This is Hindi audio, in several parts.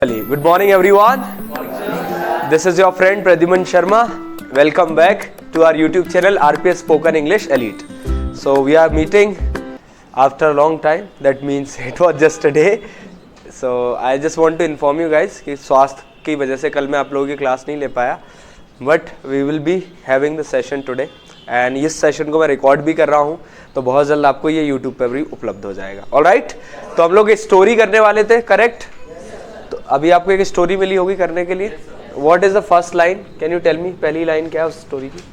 Good morning everyone. This is your friend Pradyuman Sharma. Welcome back to our YouTube channel RPS Spoken English Elite. So we are meeting after a long time. That means it was just a day. So I just want to inform you guys कि स्वास्थ्य की वजह से कल मैं आप लोगों की क्लास नहीं ले पाया. But we will be having the session today. And इस सेशन को मैं रिकॉर्ड भी कर रहा हूँ, तो बहुत जल्द आपको ये यूट्यूब पर भी उपलब्ध हो जाएगा. ऑलराइट, तो हम लोग एक स्टोरी करने वाले थे, करेक्ट? तो अभी आपको एक स्टोरी मिली होगी करने के लिए. What is the first line? Can you tell me, पहली लाइन क्या है उस स्टोरी की?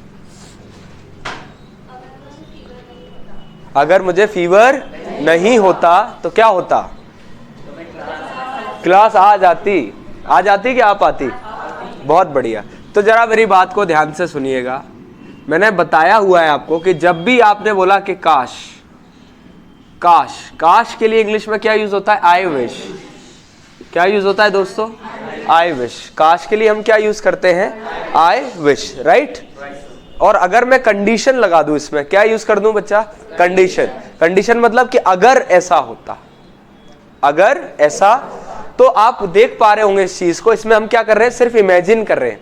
अगर मुझे फीवर नहीं होता तो क्या होता? क्लास आ जाती कि आप आती? बहुत बढ़िया. तो जरा मेरी बात को ध्यान से सुनिएगा. मैंने बताया हुआ है आपको कि जब भी आपने बोला कि काश, काश, काश के लिए इंग्लिश में क्या यूज होता है? I wish. क्या यूज होता है दोस्तों? I wish. काश के लिए हम क्या यूज करते हैं? I wish, right? और अगर मैं कंडीशन लगा दूं इसमें, क्या यूज कर दूं बच्चा? कंडीशन. कंडीशन मतलब कि अगर ऐसा होता, अगर ऐसा. तो आप देख पा रहे होंगे इस चीज को. इसमें हम क्या कर रहे हैं? सिर्फ इमेजिन कर रहे हैं.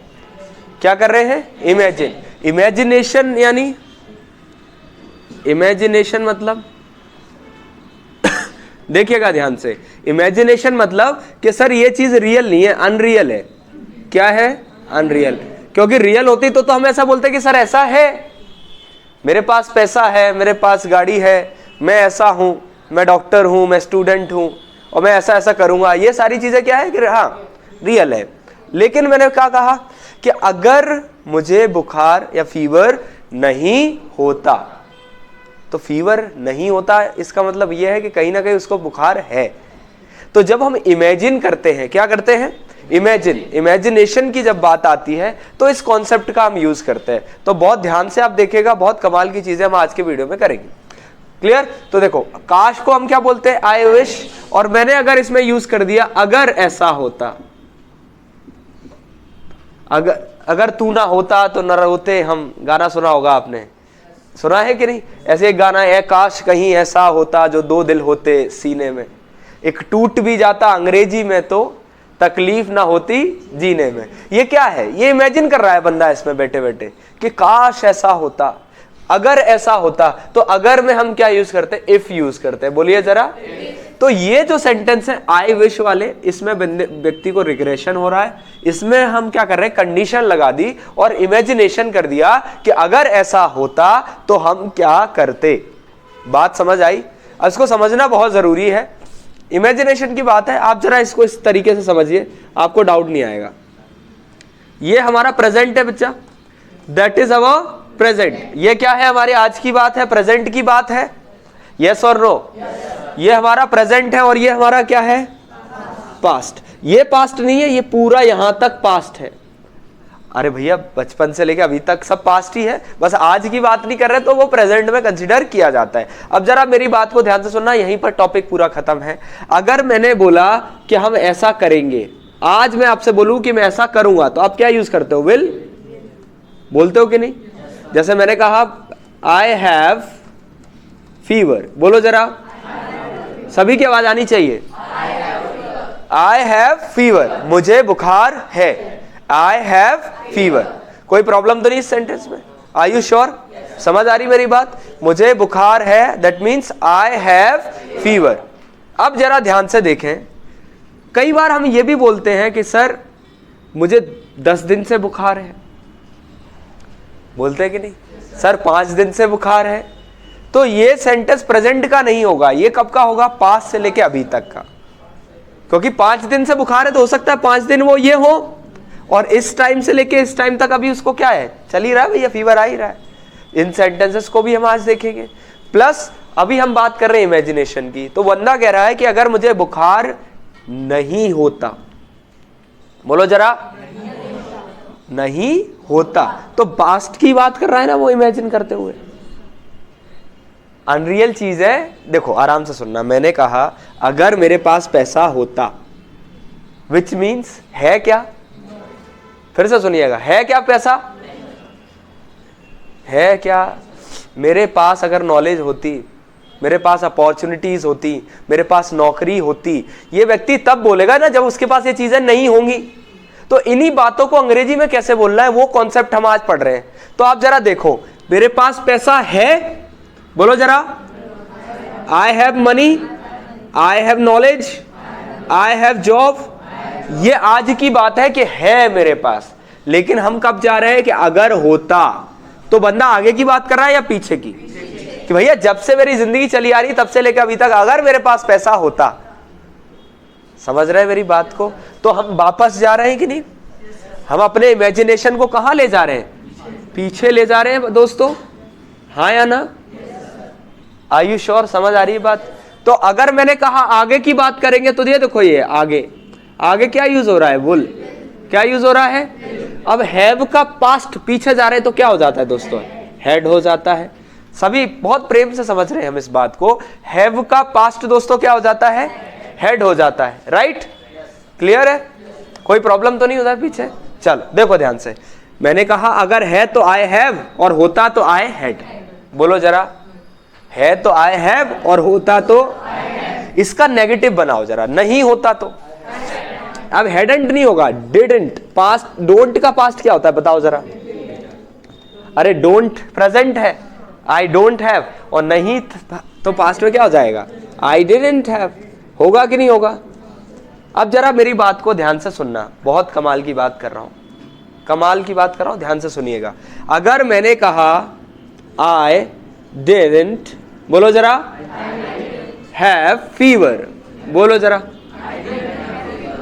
क्या कर रहे हैं? इमेजिन. इमेजिनेशन यानी, इमेजिनेशन मतलब देखिएगा ध्यान से. इमेजिनेशन मतलब कि सर ये चीज रियल नहीं है, अनरियल है. क्या है? अनरियल. क्योंकि रियल होती तो हम ऐसा बोलते कि सर ऐसा है, मेरे पास पैसा है, मेरे पास गाड़ी है, मैं ऐसा हूं, मैं डॉक्टर हूं, मैं स्टूडेंट हूं और मैं ऐसा ऐसा करूंगा. ये सारी चीजें क्या है कि हाँ रियल है. लेकिन मैंने क्या कहा कि अगर मुझे बुखार या फीवर नहीं होता, तो फीवर नहीं होता इसका मतलब यह है कि कहीं ना कहीं उसको बुखार है. तो जब हम इमेजिन करते हैं, क्या करते हैं? इमेजिन. इमेजिनेशन की जब बात आती है तो इस कॉन्सेप्ट का हम यूज करते हैं. तो बहुत ध्यान से आप देखिएगा, बहुत कमाल की चीजें हम आज के वीडियो में करेंगे. क्लियर? तो देखो, काश को हम क्या बोलते हैं? I wish. और मैंने अगर इसमें यूज कर दिया अगर ऐसा होता, अगर तू ना होता तो न रोते हम. गाना सुना होगा आपने, सुना है कि नहीं? ऐसे एक गाना है, काश कहीं ऐसा होता जो दो दिल होते सीने में, एक टूट भी जाता अंग्रेजी में तो तकलीफ ना होती जीने में. ये क्या है? ये इमेजिन कर रहा है बंदा इसमें बैठे बैठे कि काश ऐसा होता, अगर ऐसा होता. तो अगर में हम क्या यूज करते हैं? इफ यूज करते हैं. बोलिए जरा. तो ये जो सेंटेंस है आई विश वाले, इसमें व्यक्ति को रिग्रेशन हो रहा है. इसमें हम क्या कर रहे हैं? कंडीशन लगा दी और इमेजिनेशन कर दिया कि अगर ऐसा होता तो हम क्या करते. बात समझ आई? इसको समझना बहुत जरूरी है. इमेजिनेशन की बात है. आप जरा इसको इस तरीके से समझिए, आपको डाउट नहीं आएगा. ये हमारा प्रेजेंट है बच्चा, दैट इज अवर प्रेजेंट. ये क्या है? हमारे आज की बात है, प्रेजेंट की बात है. यस और नो? ये हमारा प्रेजेंट है और ये हमारा क्या है? पास्ट. ये पास्ट नहीं है, ये पूरा यहां तक पास्ट है. अरे भैया बचपन से लेकर अभी तक सब पास्ट ही है, बस आज की बात नहीं कर रहे तो वो प्रेजेंट में कंसीडर किया जाता है. अब जरा मेरी बात को ध्यान से सुनना, यहीं पर टॉपिक पूरा खत्म है. अगर मैंने बोला कि हम ऐसा करेंगे, आज मैं आपसे बोलूं कि मैं ऐसा करूंगा, तो आप क्या यूज करते हो? विल बोलते हो कि नहीं? जैसे मैंने कहा आई हैव फीवर. बोलो जरा, सभी की आवाज आनी चाहिए. I have fever. मुझे बुखार है. I have fever. कोई प्रॉब्लम तो नहीं इस सेंटेंस में? Are you sure? समझ आ रही मेरी बात? मुझे बुखार है, that means I have fever. अब जरा ध्यान से देखें, कई बार हम ये भी बोलते हैं कि सर मुझे 10 दिन से बुखार है. बोलते हैं कि नहीं? सर 5 दिन से बुखार है. तो ये सेंटेंस प्रेजेंट का नहीं होगा. ये कब का होगा? पास्ट से लेके अभी तक का. क्योंकि 5 दिन से बुखार है तो हो सकता है 5 दिन वो ये हो, और इस टाइम से लेके इस टाइम तक अभी उसको क्या है? चल ही रहा है भैया, फीवर आ ही रहा है. इन सेंटेंसेस को भी हम आज देखेंगे. प्लस अभी हम बात कर रहे हैं इमेजिनेशन की. तो बंदा कह रहा है कि अगर मुझे बुखार नहीं होता, बोलो जरा, नहीं होता. तो पास्ट की बात कर रहा है ना वो, इमेजिन करते हुए. अनरियल चीज है. देखो आराम से सुनना. मैंने कहा अगर मेरे पास पैसा होता, विच मीन्स है क्या? फिर से सुनिएगा, है क्या पैसा? है क्या? मेरे पास अगर नॉलेज होती मेरे पास अपॉर्चुनिटीज होती, मेरे पास नौकरी होती, ये व्यक्ति तब बोलेगा ना जब उसके पास ये चीजें नहीं होंगी। तो इन्हीं बातों को अंग्रेजी में कैसे बोलना है वो कॉन्सेप्ट हम आज पढ़ रहे हैं। तो आप जरा देखो, मेरे पास पैसा है, बोलो जरा, I have money, I have knowledge, I have job, ये आज की बात है कि है मेरे पास। लेकिन हम कब जा रहे हैं कि अगर होता, तो बंदा आगे की बात कर रहा है या पीछे की, कि भैया जब से मेरी जिंदगी चली आ रही तब से लेकर अभी तक अगर मेरे पास पैसा होता। समझ रहे हैं मेरी बात को? तो हम वापस जा रहे हैं कि नहीं? हम अपने इमेजिनेशन को कहां ले जा रहे हैं? पीछे ले जा रहे हैं दोस्तों, हाँ या ना? Are you sure? समझ आ रही है बात? तो अगर मैंने कहा आगे की बात करेंगे तो ये देखो, ये आगे, आगे क्या यूज हो रहा है? वुल। क्या यूज हो रहा है? अब हैव का पास्ट पीछे जा रहे हैं तो क्या हो जाता है दोस्तों? हैड हो जाता है। सभी बहुत प्रेम से समझ रहे हैं हम इस बात को। हैव का पास्ट दोस्तों क्या हो जाता है? हैड हो जाता है। राइट? क्लियर है? कोई प्रॉब्लम तो नहीं होता पीछे? चलो देखो ध्यान से, मैंने कहा अगर है तो आई हैव और होता तो आई हैड। बोलो जरा, है तो आई हैव और होता तो, इसका नेगेटिव बनाओ जरा, नहीं होता तो। अब हैडंट नहीं होगा, डिडंट। पास्ट, डोंट का पास्ट क्या होता है बताओ जरा? अरे डोंट प्रेजेंट है, आई डोंट हैव, और नहीं तो पास्ट में क्या हो जाएगा? आई डिडंट हैव। होगा कि नहीं होगा? अब जरा मेरी बात को ध्यान से सुनना, बहुत कमाल की बात कर रहा हूं, कमाल की बात कर रहा हूं, ध्यान से सुनिएगा। अगर मैंने कहा आई डिडंट, बोलो जरा, हैव फीवर, बोलो जरा,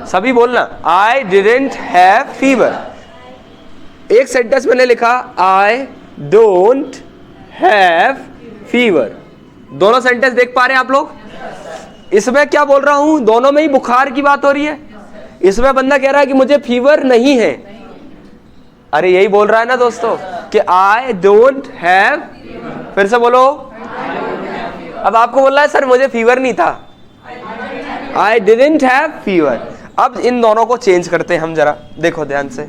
सभी बोलना, आई डिडंट हैव फीवर। एक सेंटेंस मैंने लिखा आई डोंट हैव फीवर। दोनों सेंटेंस देख पा रहे हैं आप लोग? इसमें क्या बोल रहा हूं? दोनों में ही बुखार की बात हो रही है। इसमें बंदा कह रहा है कि मुझे फीवर नहीं है। अरे यही बोल रहा है ना दोस्तों कि आई डोंट हैव, फिर से बोलो। अब आपको बोल रहा है सर मुझे फीवर नहीं था, आई डिडंट हैव फीवर। अब इन दोनों को चेंज करते हैं हम, जरा देखो ध्यान से,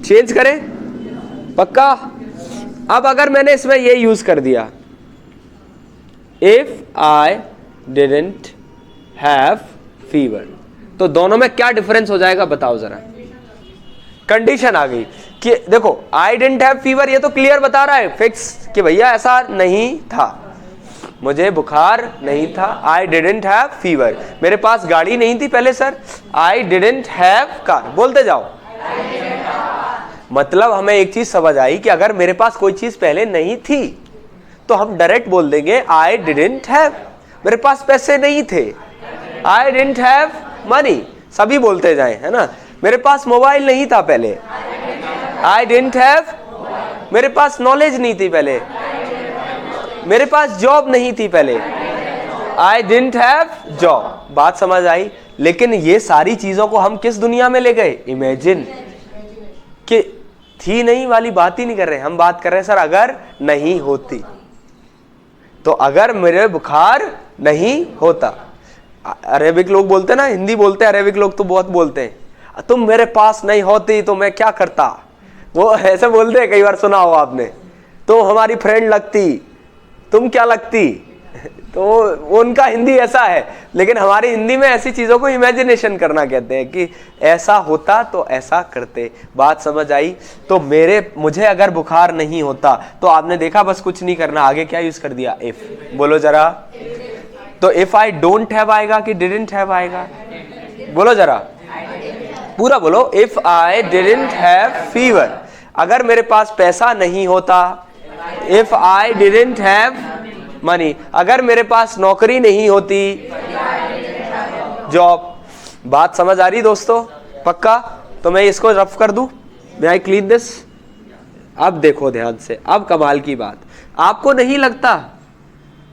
चेंज करें पक्का। अब अगर मैंने इसमें ये यूज कर दिया, if I didn't have fever, तो दोनों में क्या डिफरेंस हो जाएगा बताओ जरा? कंडीशन आ गई कि देखो आई डिडंट हैव फीवर, ये तो क्लियर बता रहा है फिक्स कि भैया ऐसा नहीं था, मुझे बुखार नहीं था। आई डिडंट हैव फीवर, मेरे पास गाड़ी नहीं थी पहले sir, I didn't have car. बोलते जाओ। मतलब हमें एक चीज समझ आई कि अगर मेरे पास कोई चीज पहले नहीं थी तो हम डायरेक्ट बोल देंगे आई डिडंट हैव। मेरे पास पैसे नहीं थे, आई डिडंट हैव मनी। सभी बोलते जाएं, है ना? मेरे पास मोबाइल नहीं था पहले, आई डिडंट हैव। मेरे पास नॉलेज नहीं थी पहले, मेरे पास जॉब नहीं थी पहले, आई डिडंट हैव जॉब। बात समझ आई? लेकिन ये सारी चीजों को हम किस दुनिया में ले गए? इमेजिन कि थी नहीं वाली बात ही नहीं कर रहे हम, बात कर रहे हैं सर अगर नहीं होती। तो अगर मेरे बुखार नहीं होता, अरेबिक लोग बोलते ना, हिंदी बोलते हैं अरेबिक लोग तो बहुत बोलते हैं, तुम मेरे पास नहीं होती तो मैं क्या करता, वो ऐसे बोलते हैं, कई बार सुना हो आपने। तो हमारी फ्रेंड लगती, तुम क्या लगती, तो उनका हिंदी ऐसा है। लेकिन हमारी हिंदी में ऐसी चीजों को इमेजिनेशन करना कहते हैं कि ऐसा होता तो ऐसा करते। बात समझ आई? तो मुझे अगर बुखार नहीं होता, तो आपने देखा बस कुछ नहीं करना, आगे क्या यूज कर दिया? इफ। बोलो जरा। तो इफ आई डोंट हैव आएगा कि डिडंट हैव आएगा? बोलो जरा, पूरा बोलो। If I didn't have fever, अगर मेरे पास पैसा नहीं होता, if I didn't have money, अगर मेरे पास नौकरी नहीं होती, जॉब। बात समझ आ रही दोस्तों? पक्का? तो मैं इसको रफ कर दूं, मैं आई क्लीन दिस। अब देखो ध्यान से, अब कमाल की बात, आपको नहीं लगता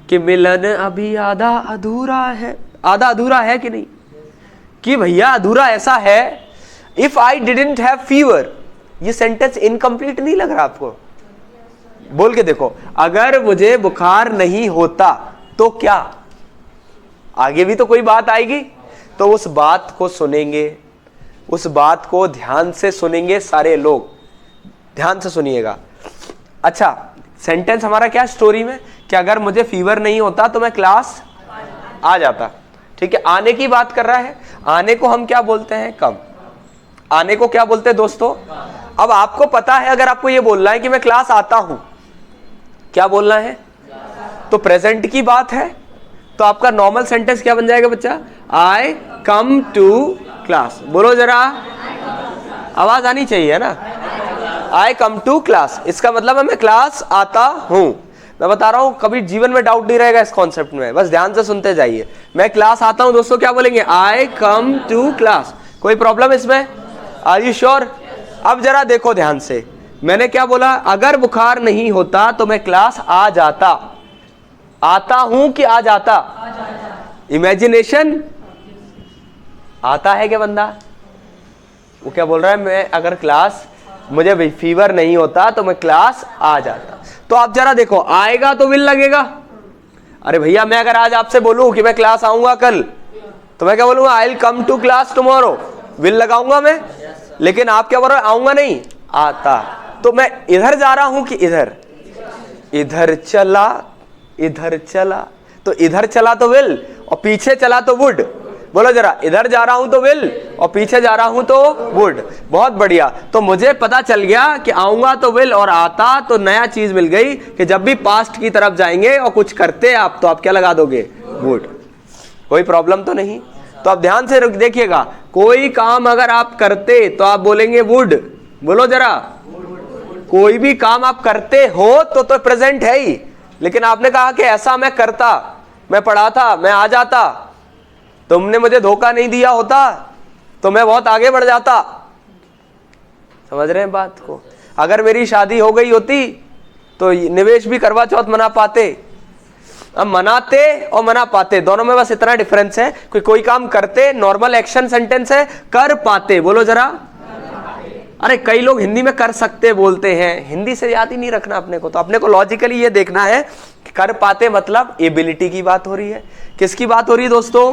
कि मिलन अभी आधा अधूरा है? आधा अधूरा है कि नहीं? कि भैया अधूरा ऐसा है, if I didn't have fever, ये सेंटेंस इनकम्प्लीट नहीं लग रहा आपको? बोल के देखो, अगर मुझे बुखार नहीं होता तो क्या? आगे भी तो कोई बात आएगी, तो उस बात को सुनेंगे, उस बात को ध्यान से सुनेंगे सारे लोग। ध्यान से सुनिएगा। अच्छा, सेंटेंस हमारा क्या स्टोरी में कि अगर मुझे फीवर नहीं होता तो मैं क्लास आ जाता। ठीक है, आने की बात कर रहा है। आने को हम क्या बोलते हैं? कम। आने को क्या बोलते हैं दोस्तों? अब आपको पता है, अगर आपको ये बोलना है कि मैं क्लास आता हूं, क्या बोलना है? तो प्रेजेंट की बात है, तो आपका नॉर्मल सेंटेंस क्या बन जाएगा बच्चा? आई कम टू क्लास। बोलो जरा, आवाज आनी चाहिए ना। आई कम टू क्लास, इसका मतलब है मैं क्लास आता हूं। मैं बता रहा हूं, कभी जीवन में डाउट नहीं रहेगा इस कॉन्सेप्ट में, बस ध्यान से सुनते जाइए। मैं क्लास आता हूं दोस्तों, क्या बोलेंगे? I come to class. कोई प्रॉब्लम इसमें? Are you sure? अब जरा देखो ध्यान से, मैंने क्या बोला? अगर बुखार नहीं होता तो मैं क्लास आ जाता। आता हूं कि आ जाता? इमेजिनेशन आता है क्या बंदा? वो क्या बोल रहा है? मैं अगर क्लास, मुझे भी फीवर नहीं होता तो मैं क्लास आ जाता। तो आप जरा देखो, आएगा तो विल लगेगा। अरे भैया, मैं अगर आज आपसे बोलूं कि मैं क्लास आऊंगा कल, तो मैं क्या बोलूंगा? I will come to class tomorrow. Will लगाऊंगा मैं, लेकिन आप क्या बोल रहे हो? आऊंगा नहीं, आता। तो मैं इधर जा रहा हूं कि इधर? इधर चला, इधर चला। तो इधर चला तो विल, और पीछे चला तो वुड। बोलो जरा, इधर जा रहा हूं तो विल, और पीछे जा रहा हूं तो वुड। बहुत बढ़िया। तो मुझे पता चल गया कि आऊंगा तो विल और आता तो नया चीज मिल गई कि जब भी पास्ट की तरफ जाएंगे और कुछ करते आप, तो आप क्या लगा दोगे? वुड। कोई प्रॉब्लम तो नहीं? तो आप ध्यान से देखिएगा, कोई काम अगर आप करते तो आप बोलेंगे वुड। बोलो जरा, कोई भी काम आप करते हो तो प्रेजेंट है ही। लेकिन आपने कहा कि ऐसा मैं करता, मैं पढ़ाता, मैं आ जाता, तुमने मुझे धोखा नहीं दिया होता तो मैं बहुत आगे बढ़ जाता। समझ रहे हैं बात को? अगर मेरी शादी हो गई होती तो निवेश भी करवा चौथ मना पाते। अब मनाते और मना पाते दोनों में बस इतना डिफरेंस है, कोई काम करते, नॉर्मल एक्शन सेंटेंस है, कर पाते। बोलो जरा। अरे कई लोग हिंदी में कर सकते बोलते हैं, हिंदी से याद ही नहीं रखना अपने को। तो अपने को लॉजिकली ये देखना है कि कर पाते मतलब एबिलिटी की बात हो रही है। किसकी बात हो रही है दोस्तों?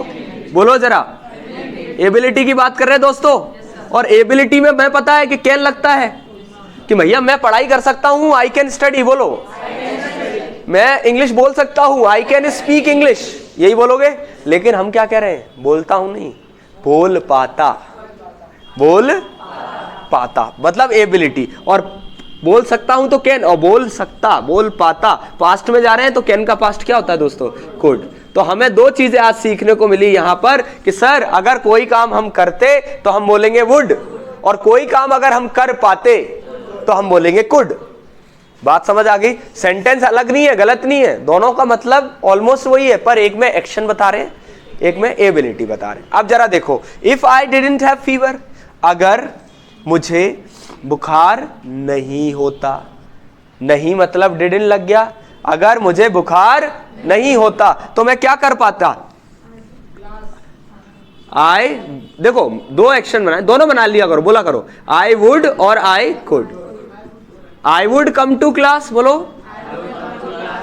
बोलो जरा, एबिलिटी की बात कर रहे हैं दोस्तों। और एबिलिटी में मैं पता है कि कैन लगता है कि भैया मैं पढ़ाई कर सकता हूं, आई कैन स्टडी। बोलो, मैं इंग्लिश बोल सकता हूं, आई कैन स्पीक इंग्लिश, यही बोलोगे। लेकिन हम क्या कह रहे हैं? बोलता हूं नहीं, बोल पाता। बोल पाता मतलब एबिलिटी। और बोल सकता हूं तो कैन, और बोल सकता, बोल पाता। पास्ट में जा रहे हैं तो कैन का पास्ट क्या होता है दोस्तों? कुड। तो हमें दो चीजें आज सीखने को मिली यहां पर कि सर अगर कोई काम हम करते तो हम बोलेंगे वुड, और कोई काम अगर हम कर पाते तो हम बोलेंगे कुड। बात समझ आ गई? सेंटेंस अलग नहीं है, गलत नहीं है, दोनों का मतलब ऑलमोस्ट वही है, पर एक में एक्शन बता रहे हैं, एक में एबिलिटी बता रहे हैं। अब जरा देखो, if I didn't have fever, अगर मुझे बुखार नहीं होता। नहीं मतलब डिडंट लग गया। अगर मुझे बुखार नहीं होता तो मैं क्या कर पाता? आई, देखो दो एक्शन बनाए, दोनों बना लिया करो, बोला करो आई वुड और I could. I would come to class, बोलो,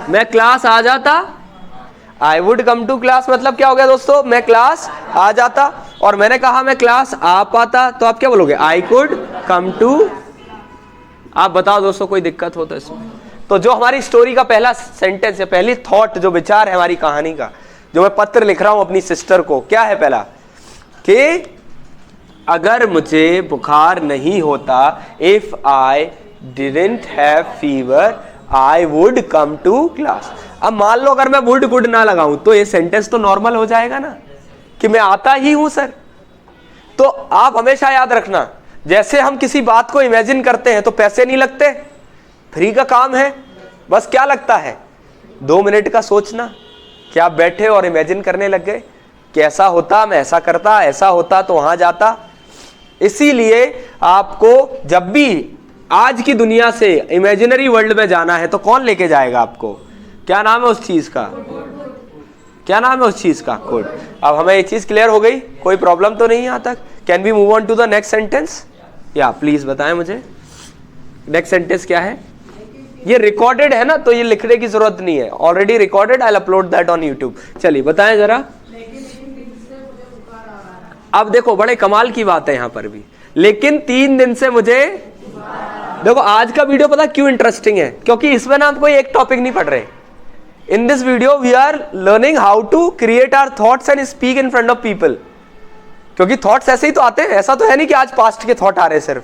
मैं क्लास आ जाता। I would come to class मतलब क्या हो गया दोस्तों? मैं क्लास आ जाता। और मैंने कहा मैं क्लास आ पाता, तो आप क्या बोलोगे? I could come to. आप बताओ दोस्तों, कोई दिक्कत हो तो इसमें? तो जो हमारी स्टोरी का पहला सेंटेंस है, पहली थॉट, जो विचार है हमारी कहानी का, जो मैं पत्र लिख रहा हूं अपनी सिस्टर को, क्या है पहला? कि अगर मुझे बुखार नहीं होता, if I didn't have fever, I would come to class. अब मान लो अगर मैं वुड गुड ना लगाऊं तो ये सेंटेंस तो नॉर्मल हो जाएगा ना, कि मैं आता ही हूं सर। तो आप हमेशा याद रखना, जैसे हम किसी बात को इमेजिन करते हैं तो पैसे नहीं लगते, फ्री का काम है। बस क्या लगता है? 2 मिनट का सोचना, कि आप बैठे और इमेजिन करने लग गए कि ऐसा होता, मैं ऐसा करता, ऐसा होता तो वहां जाता। इसीलिए आपको जब भी आज की दुनिया से इमेजिनरी वर्ल्ड में जाना है तो कौन लेके जाएगा आपको? क्या नाम है उस चीज का? क्या नाम है उस चीज का? कोड। अब हमें ये चीज क्लियर हो गई, कोई प्रॉब्लम तो नहीं यहां तक? Can we move on to the next sentence? या प्लीज बताएं मुझे, नेक्स्ट सेंटेंस क्या है? ये रिकॉर्डेड है ना, तो ये लिखने की जरूरत नहीं है, already recorded, I will upload that on YouTube. चलिए बताएं जरा। अब देखो बड़े कमाल की बात है यहां पर भी, लेकिन 3 दिन से मुझे, देखो आज का वीडियो पता क्यों इंटरेस्टिंग है? क्योंकि इसमें ना हम कोई एक टॉपिक नहीं पढ़ रहे, In this video we are learning how to create our thoughts and speak in front of people. क्योंकि थॉट्स ऐसे ही तो आते हैं, ऐसा तो है नहीं कि आज पास्ट के थॉट आ रहे हैं सिर्फ।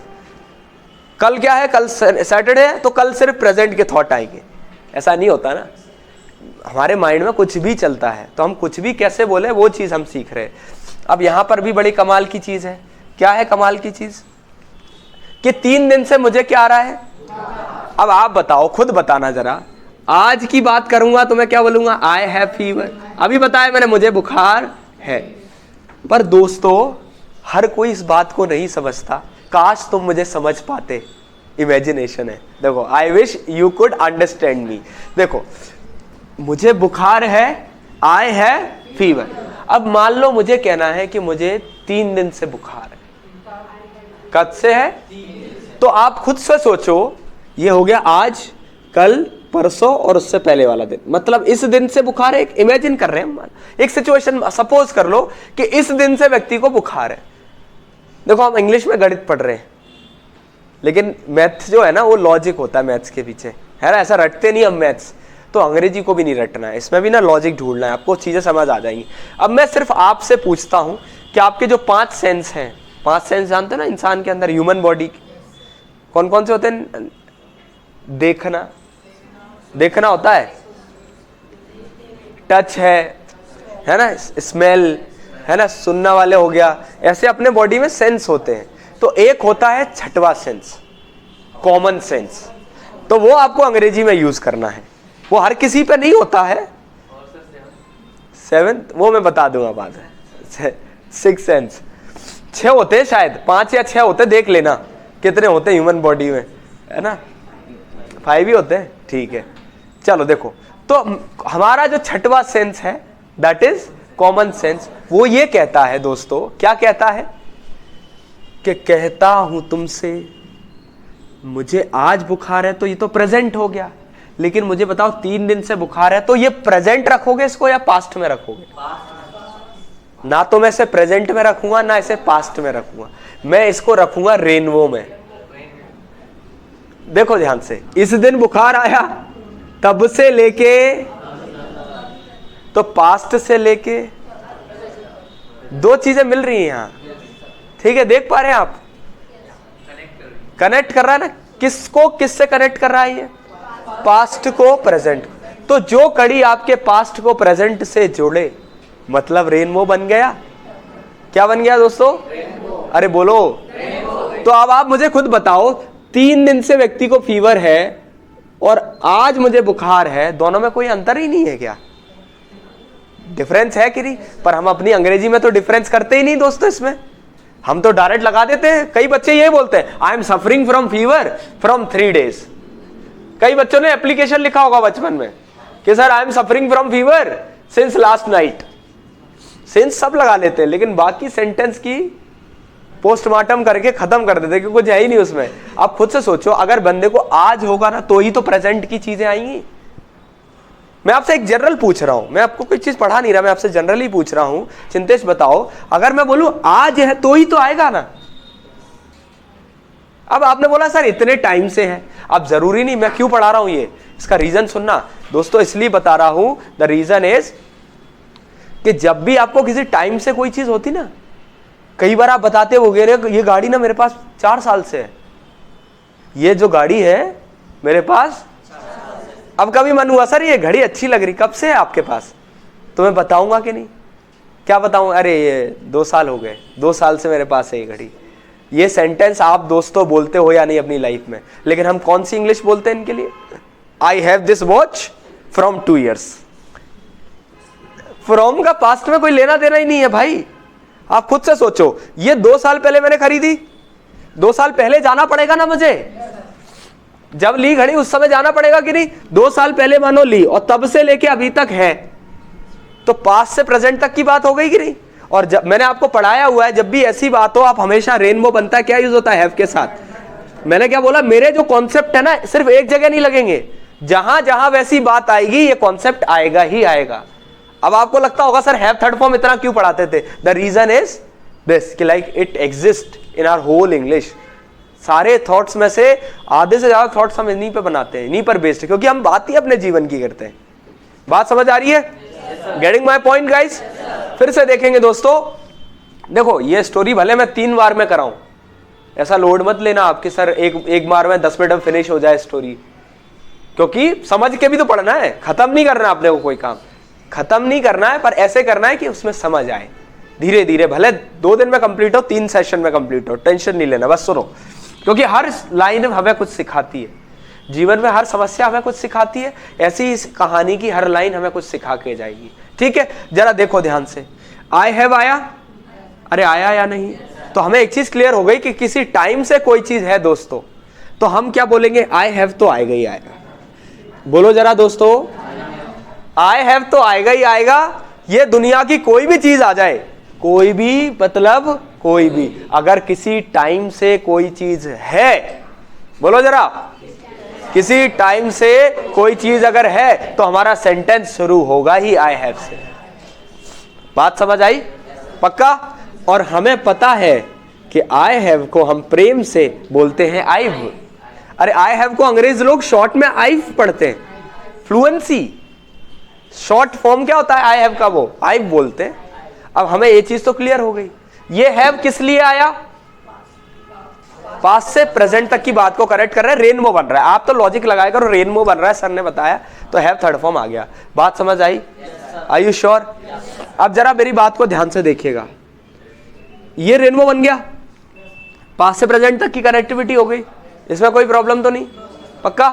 कल क्या है, कल सैटरडे है तो कल सिर्फ प्रेजेंट के थॉट आएंगे, ऐसा नहीं होता ना। हमारे माइंड में कुछ भी चलता है तो हम कुछ भी कैसे बोले वो चीज़ हम सीख रहे हैं। अब यहाँ पर भी बड़ी कमाल की चीज़ है। क्या है कमाल की चीज़? कि 3 दिन से मुझे क्या आ रहा है। अब आप बताओ, खुद बताना जरा। आज की बात करूंगा तो मैं क्या बोलूंगा? आई हैव फीवर। अभी बताया मैंने मुझे बुखार है। पर दोस्तों हर कोई इस बात को नहीं समझता। काश तुम मुझे समझ पाते। इमेजिनेशन है। देखो, I wish you could understand me. देखो, मुझे बुखार है, आई हैव फीवर। अब मान लो मुझे कहना है कि मुझे 3 दिन से बुखार है। कब से है? तो आप खुद से सोचो, ये हो गया आज, कल, परसों और उससे पहले वाला दिन। मतलब इस दिन से बुखार है। एक इमेजिन कर रहे हैं हम, एक सिचुएशन सपोज कर लो कि इस दिन से व्यक्ति को बुखार है। देखो, हम इंग्लिश में गणित पढ़ रहे हैं, लेकिन मैथ्स जो है ना वो लॉजिक होता है मैथ्स के पीछे, है ना। ऐसा रटते नहीं हम मैथ्स, तो अंग्रेजी को भी नहीं रटना है, इसमें भी ना लॉजिक ढूंढना है, आपको चीजें समझ आ जाएंगी। अब मैं सिर्फ आपसे पूछता हूं कि आपके जो 5 सेंस हैं, 5 सेंस जानते हैं ना इंसान के अंदर, ह्यूमन बॉडी, कौन कौन से होते हैं? देखना, देखना होता है, टच है ना, स्मेल है ना, सुनना वाले हो गया। ऐसे अपने बॉडी में सेंस होते हैं। तो एक होता है 6वां सेंस, कॉमन सेंस। तो वो आपको अंग्रेजी में यूज करना है, वो हर किसी पे नहीं होता है। 7th वो मैं बता दूंगा बाद में। 6 सेंस 6 होते हैं शायद, 5 या 6 होते हैं, देख लेना कितने होते हैं ह्यूमन बॉडी में, है ना। 5 ही होते हैं, ठीक है। चलो देखो, तो हमारा जो 6वां सेंस है दैट इज कॉमन सेंस। वो ये कहता है दोस्तों, क्या कहता है? कि कहता हूं तुमसे मुझे आज बुखार है, तो ये तो प्रेजेंट हो गया। लेकिन मुझे बताओ 3 दिन से बुखार है, तो ये प्रेजेंट रखोगे इसको या पास्ट में रखोगे? ना तो मैं इसे प्रेजेंट में रखूंगा ना इसे पास्ट में रखूंगा, मैं इसको रखूंगा रेनबो में। देखो ध्यान से, इस दिन बुखार आया, तब से लेके, तो पास्ट से लेके 2 चीजें मिल रही हैं यहां, ठीक है। देख पा रहे हैं आप? कनेक्ट कर रहा है ना, किसको किससे कनेक्ट कर रहा है ये? पास्ट को प्रेजेंट। तो जो कड़ी आपके पास्ट को प्रेजेंट से जोड़े, मतलब रेनबो बन गया। क्या बन गया दोस्तों? अरे बोलो। तो अब आप मुझे खुद बताओ, 3 दिन से व्यक्ति को फीवर है और आज मुझे बुखार है, दोनों में कोई अंतर ही नहीं है क्या? डिफरेंस है कि नहीं? पर हम अपनी अंग्रेजी में तो डिफरेंस करते ही नहीं दोस्तों। इसमें हम तो डायरेक्ट लगा देते हैं। कई बच्चे ये बोलते हैं, I am suffering from fever from 3 days। कई बच्चों ने एप्लीकेशन लिखा होगा बचपन में कि sir I am suffering from fever since last night. Since सब लगा लेते हैं, लेकिन बाकी सेंटेंस की पोस्टमार्टम करके खत्म कर देते क्योंकि कुछ है ही नहीं उसमें। आप खुद से सोचो, अगर बंदे को आज होगा ना तो ही तो प्रेजेंट की चीजें आएंगी। मैं आपसे एक जनरल पूछ रहा हूं, मैं आपको कोई चीज पढ़ा नहीं रहा, मैं आपसे जनरली पूछ रहा हूं। चिंतेश बताओ, अगर मैं बोलूं आज है तो ही तो आएगा ना। अब आपने बोला सर इतने टाइम से है। अब जरूरी नहीं, मैं क्यों पढ़ा रहा हूं ये, इसका रीजन सुनना दोस्तों। इसलिए बता रहा हूं, द रीजन इज कि जब भी आपको किसी टाइम से कोई चीज होती ना, कई बार आप बताते हो ये गाड़ी ना मेरे पास 4 साल से है, ये जो गाड़ी है मेरे पास। अब कभी मन हुआ सर ये घड़ी अच्छी लग रही, कब से है आपके पास? तो मैं बताऊंगा कि नहीं? क्या बताऊं? अरे ये 2 साल हो गए, 2 साल से मेरे पास है ये घड़ी। ये सेंटेंस आप दोस्तों बोलते हो या नहीं अपनी लाइफ में, लेकिन हम कौन सी इंग्लिश बोलते हैं इनके लिए? I have this watch from 2 years। From का पास्ट में कोई लेना देना ही नहीं है भाई। आप खुद से सोचो, ये 2 साल पहले मैंने खरीदी, 2 साल पहले जाना पड़ेगा ना मुझे। जब ली घड़ी उस समय जाना पड़ेगा कि नहीं? 2 साल पहले मानो ली और तब से लेके अभी तक है, तो पास्ट से प्रेजेंट तक की बात हो गई कि नहीं? और जब मैंने आपको पढ़ाया हुआ है, जब भी ऐसी बात हो आप हमेशा रेनबो बनता है, क्या यूज होता है? हैव के साथ। मैंने क्या बोला? मेरे जो कॉन्सेप्ट है ना सिर्फ एक जगह नहीं लगेंगे, जहां जहां वैसी बात आएगी ये कॉन्सेप्ट आएगा ही आएगा। अब आपको लगता होगा सर हैव थर्ड फॉर्म इतना क्यों पढ़ाते थे? द रीजन इज दिस कि like it exist in our whole English. सारे थॉट्स में से आधे से ज्यादा थॉट्स हम इन्हीं पे बनाते हैं, इन्हीं पर बेस्ड, क्योंकि हम बात ही अपने जीवन की करते हैं। बात समझ आ रही है? Getting my point guys? फिर से देखेंगे दोस्तों। देखो ये स्टोरी भले मैं 3 बार में कराऊं, ऐसा लोड मत लेना आपके सर एक बार में 10 मिनट में फिनिश हो जाए स्टोरी, क्योंकि समझ के भी तो पढ़ना है, खत्म नहीं करना आपने को कोई काम, खत्म नहीं करना है, पर ऐसे करना है कि उसमें समझ आए धीरे धीरे। भले 2 दिन में कंप्लीट हो, 3 सेशन में कंप्लीट हो, टेंशन नहीं लेना, बस सुनो। क्योंकि हर लाइन हमें कुछ सिखाती है, जीवन में हर समस्या हमें कुछ सिखाती है, ऐसी इस कहानी की हर लाइन हमें कुछ सिखा के जाएगी। ठीक है, जरा देखो ध्यान से। आई हैव आया, अरे आया या नहीं? तो हमें एक चीज क्लियर हो गई कि किसी टाइम से कोई चीज है दोस्तों, तो हम क्या बोलेंगे? आई हैव तो आएगा ही आएगा। बोलो जरा दोस्तों, आई हैव तो आएगा ही आएगा। ये दुनिया की कोई भी चीज आ जाए, कोई भी मतलब कोई भी, अगर किसी टाइम से कोई चीज है, बोलो जरा, किसी टाइम से कोई चीज अगर है तो हमारा सेंटेंस शुरू होगा ही आई हैव से। बात समझ आई? पक्का? और हमें पता है कि आई हैव को हम प्रेम से बोलते हैं आईव। अरे आई हैव को अंग्रेज लोग शॉर्ट में आईव पढ़ते हैं, फ्लुएंसी। शॉर्ट फॉर्म क्या होता है आई हैव का? वो आईव बोलते हैं। अब हमें ये चीज तो क्लियर हो गई। ये हैव किस लिए आया? पास्ट से प्रेजेंट तक की बात को करेक्ट कर रहे हैं, रेनबो बन रहा है। आप तो लॉजिक लगाया करो, रेनबो बन रहा है, सर ने बताया, तो हैव थर्ड फॉर्म आ गया। बात समझ आई? Are you sure? अब जरा मेरी बात को ध्यान से देखिएगा। ये रेनबो बन गया, पास्ट से प्रेजेंट तक की कनेक्टिविटी हो गई, इसमें कोई प्रॉब्लम तो नहीं? पक्का?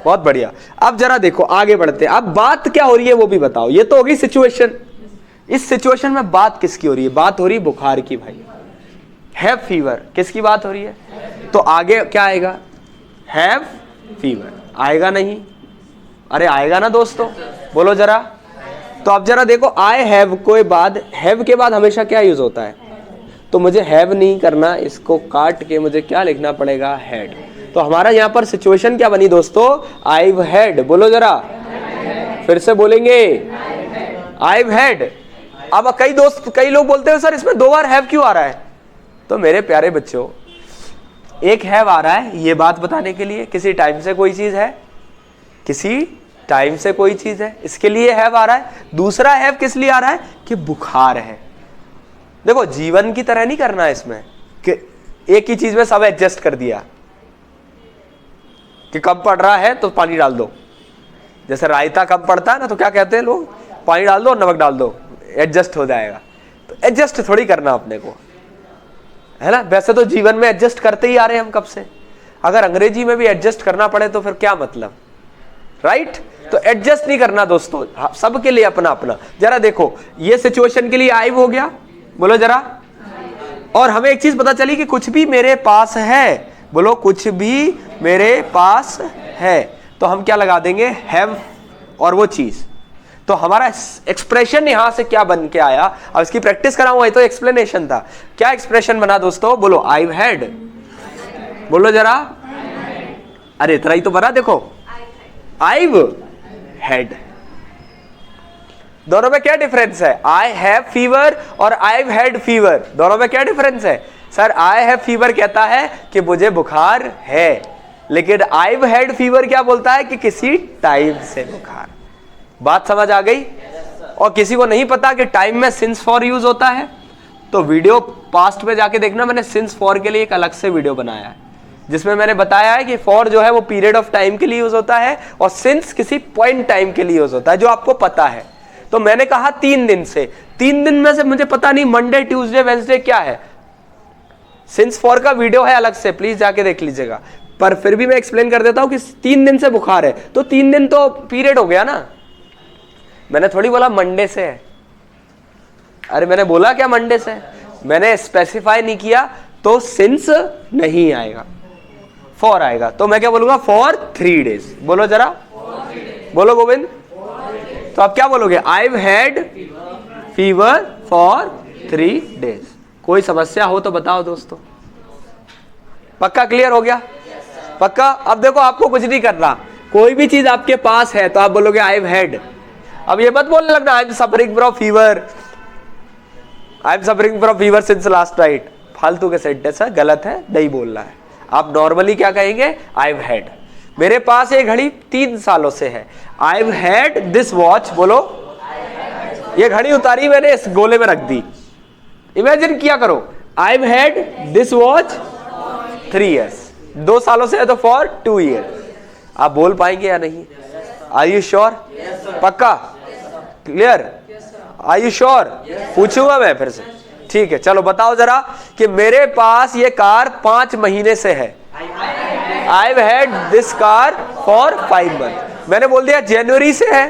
बहुत बढ़िया। अब जरा देखो आगे बढ़ते हैं। अब बात क्या हो रही है वो भी बताओ। ये तो होगी सिचुएशन। इस सिचुएशन में बात किसकी हो रही है? बात हो रही है बुखार की भाई। हैव फीवर, किसकी बात हो रही है? तो आगे क्या आएगा? हैव फीवर आएगा नहीं? अरे आएगा ना दोस्तों, बोलो जरा। तो अब जरा देखो, आई हैव के बाद, हैव के बाद हमेशा क्या यूज होता है? तो मुझे हैव नहीं करना, इसको काट के मुझे क्या लिखना पड़ेगा? हैड। तो हमारा यहां पर सिचुएशन क्या बनी दोस्तों? I've had. बोलो जरा, फिर से बोलेंगे, आईव हैड। अब कई लोग बोलते हैं सर इसमें 2 बार हैव क्यों आ रहा है? तो मेरे प्यारे बच्चों, एक हैव आ रहा है ये बात बताने के लिए किसी टाइम से कोई चीज है, किसी टाइम से कोई चीज है, इसके लिए हैव आ रहा है। दूसरा हैव किस लिए आ रहा है? कि बुखार है। देखो जीवन की तरह नहीं करना है इसमें कि एक ही चीज में सब एडजस्ट कर दिया कि कम पड़ रहा है तो पानी डाल दो। जैसे रायता कम पड़ता है ना, तो क्या कहते हैं लोग? पानी डाल दो और नमक डाल दो, एडजस्ट हो जाएगा। तो एडजस्ट थोड़ी करना अपने को, है ना? वैसे तो जीवन में एडजस्ट करते ही आ रहे हैं हम कब से। अगर अंग्रेजी में भी एडजस्ट करना पड़े तो फिर क्या मतलब, राइट? तो एडजस्ट नहीं करना दोस्तों, सबके लिए अपना अपना। जरा देखो, ये सिचुएशन के लिए आईव हो गया, बोलो जरा। और हमें एक चीज पता चली कि कुछ भी मेरे पास है, बोलो कुछ भी मेरे पास है, तो हम क्या लगा देंगे? हैव और वो चीज। तो हमारा एक्सप्रेशन यहां से क्या बन के आया? अब इसकी प्रैक्टिस कराऊंगा, ये तो एक्सप्लेनेशन था। क्या एक्सप्रेशन बना दोस्तों? बोलो आईव हैड। बोलो जरा, अरे इतना ही तो बना। देखो आईव हैड, दोनों में क्या डिफरेंस है? आई हैव फीवर और आईव हैड फीवर, दोनों में क्या डिफरेंस है? सर आई हैव फीवर कहता है कि मुझे बुखार है, लेकिन आईव हैड फीवर क्या बोलता है? कि किसी टाइम से बुखार। बात समझ आ गई? और किसी को नहीं पता कि टाइम में सिंस फॉर यूज होता है, तो वीडियो पास्ट में जाके देखना, मैंने सिंस फॉर के लिए एक अलग से वीडियो बनाया है जिसमें मैंने बताया है कि फॉर जो है वो पीरियड ऑफ टाइम के लिए यूज होता है और सिंस किसी पॉइंट टाइम के लिए यूज होता है, जो आपको पता है। तो मैंने कहा 3 दिन से, 3 दिन में से मुझे पता नहीं मंडे ट्यूसडे वेंसडे क्या है। सिंस फॉर का वीडियो है अलग से, प्लीज जाके देख लीजिएगा। पर फिर भी मैं एक्सप्लेन कर देता हूं कि 3 दिन से बुखार है, तो 3 दिन तो पीरियड हो गया ना। मैंने थोड़ी बोला मंडे से है। अरे मैंने बोला क्या मंडे से? मैंने स्पेसिफाई नहीं किया, तो सिंस नहीं आएगा, फॉर आएगा। तो मैं क्या बोलूंगा? For 3 days. बोलो जरा, बोलो गोविंद। तो आप क्या बोलोगे? I've had fever for 3 days. कोई समस्या हो तो बताओ दोस्तों। पक्का क्लियर हो गया? पक्का? अब देखो आपको कुछ नहीं करना, कोई भी चीज आपके पास है तो आप बोलोगे आईव हैड। अब ये मत बोलने लगना I am suffering from fever, I am suffering from fever since last night. फालतू के सेंटेंस है, गलत है, नहीं बोलना है। आप नॉर्मली क्या कहेंगे? I've had. मेरे पास ये घड़ी 3 सालों से है। I've had this watch, बोलो, ये घड़ी उतारी मैंने, इस गोले में रख दी। इमेजिन किया करो, I've had this watch 3 years, 2 सालों से है तो for 2 years। आप बोल पाएंगे या नहीं? Are you sure? पक्का? क्लियर? Are you sure? पूछूंगा मैं फिर से, ठीक है। चलो बताओ जरा कि मेरे पास ये कार 5 महीने से है। I've had this car for 5 months। मैंने बोल दिया जनवरी से है।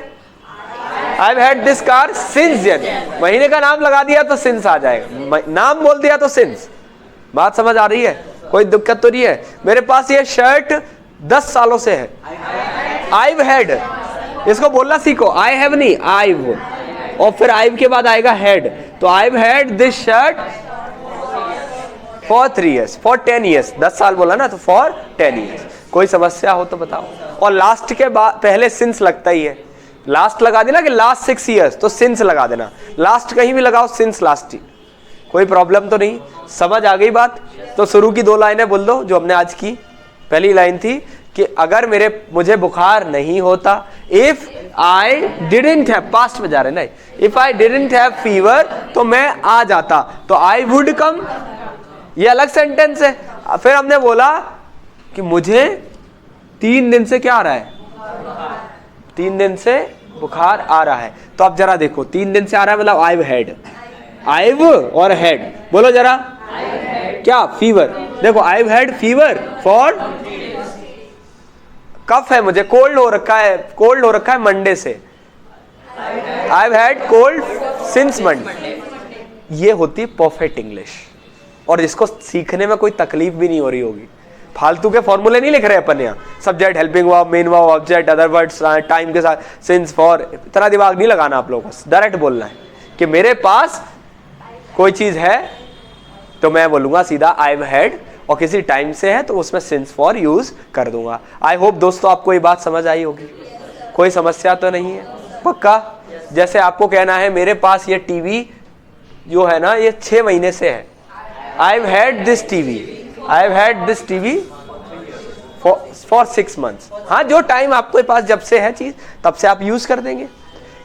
I've had this car since January। महीने का नाम लगा दिया तो since आ जाएगा, नाम बोल दिया तो since। बात समझ आ रही है? कोई दिक्कत तो नहीं है? मेरे पास ये शर्ट 10 सालों से है। I've had, इसको बोलना सीखो, I have नहीं, I've, और फिर I've के बाद आएगा had। तो I've had this shirt for 3 years, for 10 years। 10 साल बोला ना, तो for 10 years। कोई समस्या हो तो बताओ। और लास्ट के बाद पहले since लगता ही है। लास्ट लगा देना कि लास्ट 6 years, तो since लगा देना। लास्ट कहीं भी लगाओ, since लास्ट ही। कोई प्रॉब्लम तो नहीं? समझ आ गई बात? तो शुरू की 2 लाइनें बोल दो जो हमने आज की। पहली लाइन थी कि अगर मुझे बुखार नहीं होता, if I didn't have, past में जा रहे ना, if I didn't have fever, तो मैं आ जाता, तो आई वुड कम। ये अलग सेंटेंस है। फिर हमने बोला कि मुझे 3 दिन से क्या आ रहा है? 3 दिन से बुखार आ रहा है। तो अब जरा देखो, 3 दिन से आ रहा है मतलब I've had, I've और had, बोलो जरा, क्या? फीवर। देखो I've had fever for, कफ है मुझे, कोल्ड हो रखा है मंडे से। I've had cold since Monday। ये होती है परफेक्ट इंग्लिश, और इसको सीखने में कोई तकलीफ भी नहीं हो रही होगी। फालतू के फॉर्मूले नहीं लिख रहे अपन यहाँ। Subject, helping verb, main verb, object, other words, time के साथ, सिंस, फॉर, इतना दिमाग नहीं लगाना आप लोगों को। डायरेक्ट बोलना है कि मेरे पास कोई चीज है तो मैं बोलूंगा सीधा I've had, और किसी टाइम से है तो उसमें सिंस फॉर यूज कर दूंगा। आई होप दोस्तों आपको ये बात समझ आई होगी। कोई समस्या तो नहीं है? पक्का? जैसे आपको कहना है मेरे पास ये टीवी जो है ना, ये 6 महीने से है। I've had this TV, I've had this TV for 6 months। हाँ, जो टाइम आपके पास जब से है चीज, तब से आप यूज कर देंगे।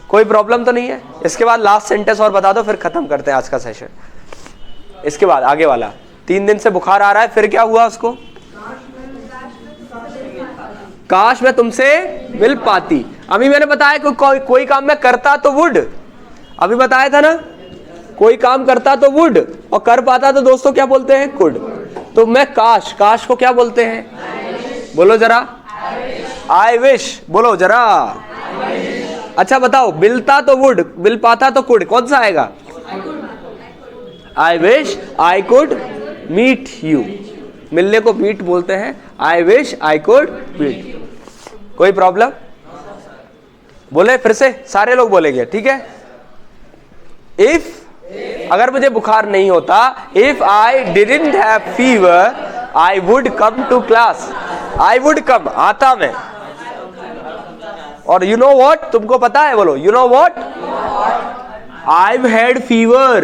कोई प्रॉब्लम तो नहीं है? इसके बाद लास्ट सेंटेंस और बता दो, फिर खत्म करते हैं आज का सेशन। इसके बाद आगे वाला, 3 दिन से बुखार आ रहा है, फिर क्या हुआ उसको? काश मैं तुमसे मिल पाती। अभी मैंने बताया कि कोई काम मैं करता तो वुड, अभी बताया था ना, कोई काम करता तो वुड, और कर पाता तो दोस्तों क्या बोलते हैं? कुड। तो मैं काश को क्या बोलते हैं? बोलो जरा, आई विश, बोलो जरा। अच्छा बताओ, बिलता तो वुड, बिल पाता तो कुड, कौन सा आएगा? I wish I could meet you. मिलने को मीट बोलते हैं। I wish I could meet. कोई प्रॉब्लम? बोले फिर से, सारे लोग बोलेंगे, ठीक है? इफ, अगर मुझे बुखार नहीं होता, if I didn't have fever, I would come to class. I would come, आता मैं। और यू नो व्हाट, तुमको पता है, बोलो you know what, I've had fever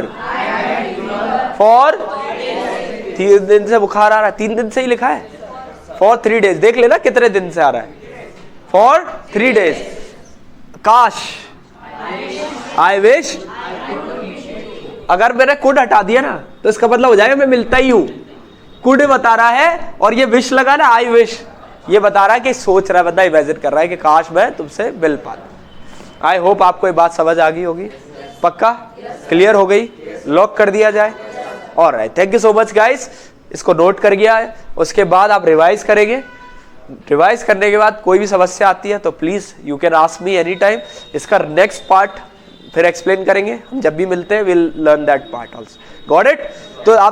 for 3 दिन से बुखार आ रहा है। 3 दिन से ही लिखा है, for 3 days। देख लेना कितने दिन से आ रहा है, for 3 days। काश, I wish, अगर मैंने कुड हटा दिया ना तो इसका मतलब हो जाएगा मैं मिलता ही हूं। कुड बता रहा है और ये विश लगा ना, आई विश, ये बता रहा है कि सोच रहा है बंदा, इमेजिन कर रहा है कि काश मैं तुमसे मिल पाता। आई होप आपको ये बात समझ आ गई होगी। पक्का? क्लियर हो गई? लॉक कर दिया जाए। Alright, thank you so much guys. इसको नोट कर गया है, उसके बाद आप रिवाइज करेंगे। रिवाइज करने के बाद कोई भी समस्या आती है तो please you can ask me any time. इसका नेक्स्ट पार्ट फिर एक्सप्लेन करेंगे हम, जब भी मिलते हैं will learn that part also. Got it? तो आप